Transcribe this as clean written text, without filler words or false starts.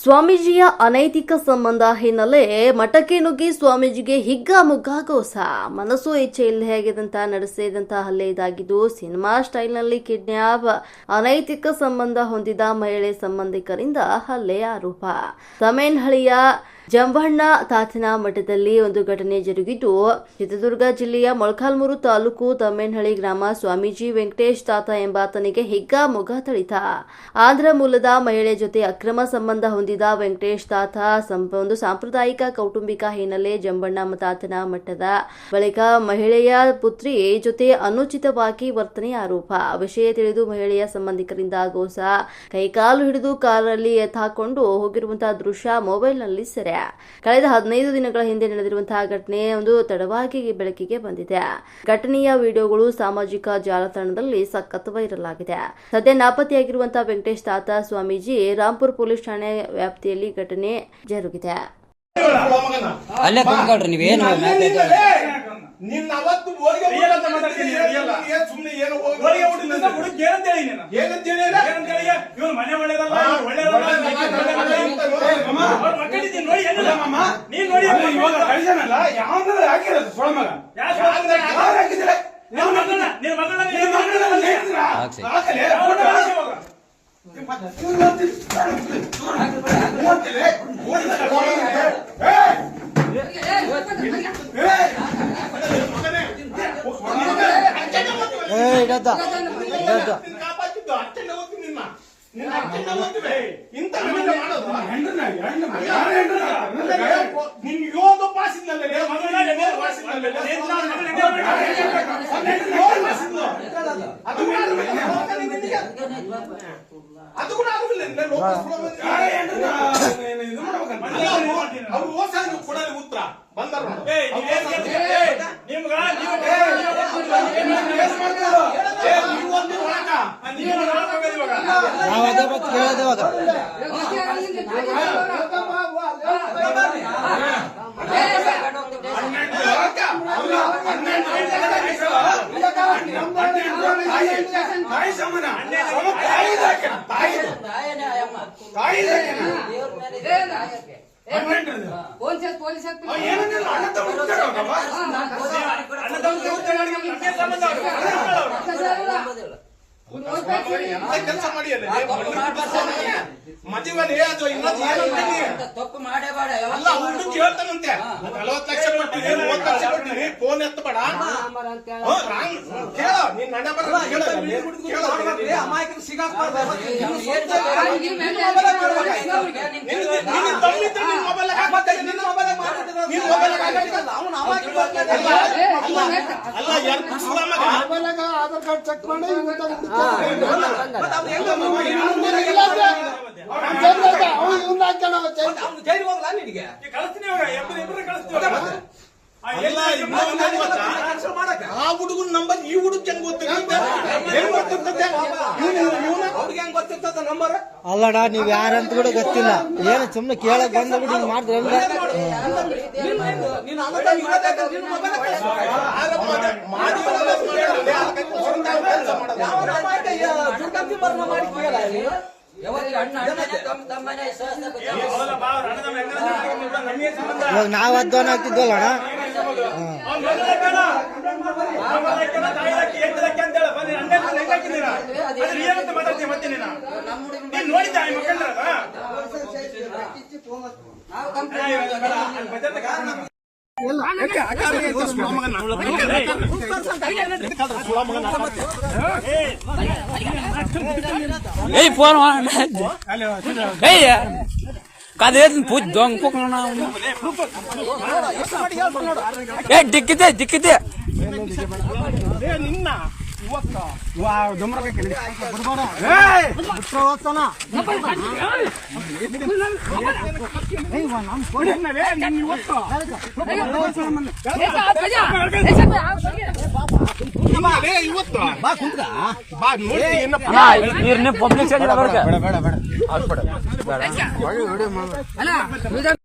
ಸ್ವಾಮೀಜಿಯ ಅನೈತಿಕ ಸಂಬಂಧ ಹಿನ್ನೆಲೆ ಮಠಕ್ಕೆ ನುಗ್ಗಿ ಸ್ವಾಮೀಜಿಗೆ ಹಿಗ್ಗಾಮುಗ್ಗಾ ಗೋಸ. ಮನಸ್ಸು ಇಚ್ಛೆ ಇಲ್ಲದಂತ ನಡೆಸಿದಂತ ಹಲ್ಲೆ ಇದಾಗಿದ್ದು ಸಿನಿಮಾ ಸ್ಟೈಲ್ನಲ್ಲಿ ಕಿಡ್ನಾಪ್. ಅನೈತಿಕ ಸಂಬಂಧ ಹೊಂದಿದ ಮಹಿಳೆ ಸಂಬಂಧಿಕರಿಂದ ಹಲ್ಲೆ ಆರೋಪ. ತಮೇನಹಳ್ಳಿಯ ಜಂಬಣ್ಣ ತಾತನ ಮಠದಲ್ಲಿ ಒಂದು ಘಟನೆ ಜರುಗಿದ್ದು ಚಿತ್ರದುರ್ಗ ಜಿಲ್ಲೆಯ ಮೊಳಕಾಲ್ಮೂರು ತಾಲೂಕು ತಮೇನಹಳ್ಳಿ ಗ್ರಾಮ ಸ್ವಾಮೀಜಿ ವೆಂಕಟೇಶ್ ತಾತ ಎಂಬಾತನಿಗೆ ಹಿಗ್ಗಾಮುಗ್ಗಾ ಥಳಿತ. ಆಂಧ್ರ ಮೂಲದ ಮಹಿಳೆ ಜೊತೆ ಅಕ್ರಮ ಸಂಬಂಧ ಹೊಂದಿದ ವೆಂಕಟೇಶ್ ತಾತ ಒಂದು ಸಾಂಪ್ರದಾಯಿಕ ಕೌಟುಂಬಿಕ ಹಿನ್ನೆಲೆ ಜಂಬಣ್ಣ ತಾತನ ಮಠದ ಬಳಿಕ ಮಹಿಳೆಯ ಪುತ್ರಿ ಜೊತೆ ಅನುಚಿತವಾಗಿ ವರ್ತನೆ ಆರೋಪ. ವಿಷಯ ತಿಳಿದು ಮಹಿಳೆಯ ಸಂಬಂಧಿಕರಿಂದ ಗೋಸ. ಕೈಕಾಲು ಹಿಡಿದು ಕಾರಲ್ಲಿ ಎತ್ತಾಕೊಂಡು ಹೋಗಿರುವಂತಹ ದೃಶ್ಯ ಮೊಬೈಲ್ನಲ್ಲಿ ಸೆರೆ. ಕಳೆದ 15 ದಿನಗಳ ಹಿಂದೆ ನಡೆದಿರುವಂತಹ ಘಟನೆ ಒಂದು ತಡವಾಗಿ ಬೆಳಕಿಗೆ ಬಂದಿದೆ. ಘಟನೆಯ ವಿಡಿಯೋಗಳು ಸಾಮಾಜಿಕ ಜಾಲತಾಣದಲ್ಲಿ ಸಖತ್ ವೈರಲ್ ಆಗಿದೆ. ಸದ್ಯ ನಾಪತ್ತೆಯಾಗಿರುವಂತಹ ವೆಂಕಟೇಶ್ ತಾತ ಸ್ವಾಮೀಜಿ ರಾಂಪುರ ಪೊಲೀಸ್ ಠಾಣೆ ವ್ಯಾಪ್ತಿಯಲ್ಲಿ ಘಟನೆ ಜರುಗಿದೆ. ಅಲ್ಲೇ ಕುಂತ್ಕೊಳ್ರಿ ನೀವೇನು ನಿನ್ನ ಅವತ್ತು ಸುಮ್ಮನೆ ಏನು ಮನೆ ಒಳ್ಳೇದಲ್ಲ ನೀನ್ ನೋಡಿ ಕಳಿಸನಲ್ಲ ಯಾವ್ದು ಹಾಕಿರೋದು ಸೊಳ ಮಗ ಅದು ಕೂಡ ಉತ್ತರ ಬಂದ ಕೆಲಸ ಮಾಡಿ ಮದುವೆ ಅದು ತಪ್ಪು ಮಾಡೇಬೇಡ. ಅಲ್ಲ ಹುಡುಗಿ ಹೇಳ್ತಾನಂತೆ 40 ಲಕ್ಷ ಕೊಟ್ಟಿರಿ 30 ಲಕ್ಷ ಕೊಟ್ಟಿರಿ ಫೋನ್ ಎತ್ತಬೇಡ ಕೇಳ ನೀನ್ ನಡೆ ಅಮಾಯಕರು ಸಿಗಾಕ್ಬಾರ್ದು. ಆಧಾರ್ ಕಾರ್ಡ್ ಚೆಕ್ ಮಾಡಿ ಆ ಹುಡುಗನ ನಂಬರ್ ಈ ಹುಡುಗ ಗೊತ್ತಿರ್ತದ ನಂಬರ್ ಅಲ್ಲಡ ನೀವ್ ಯಾರಂತ ಕೂಡ ಗೊತ್ತಿಲ್ಲ. ಏನು ಸುಮ್ನೆ ಕೇಳಕ್ ಬಂದ್ಬಿಟ್ಟು ಹಿಂಗ್ ಮಾಡಿದ್ರೆ ಇವಾಗ ನಾವ್ ಅಧ್ವಾನ ಆಗ್ತಿದ್ವಲ್ಲ पूछ दो दिक्कते दिक्कते पब्लिक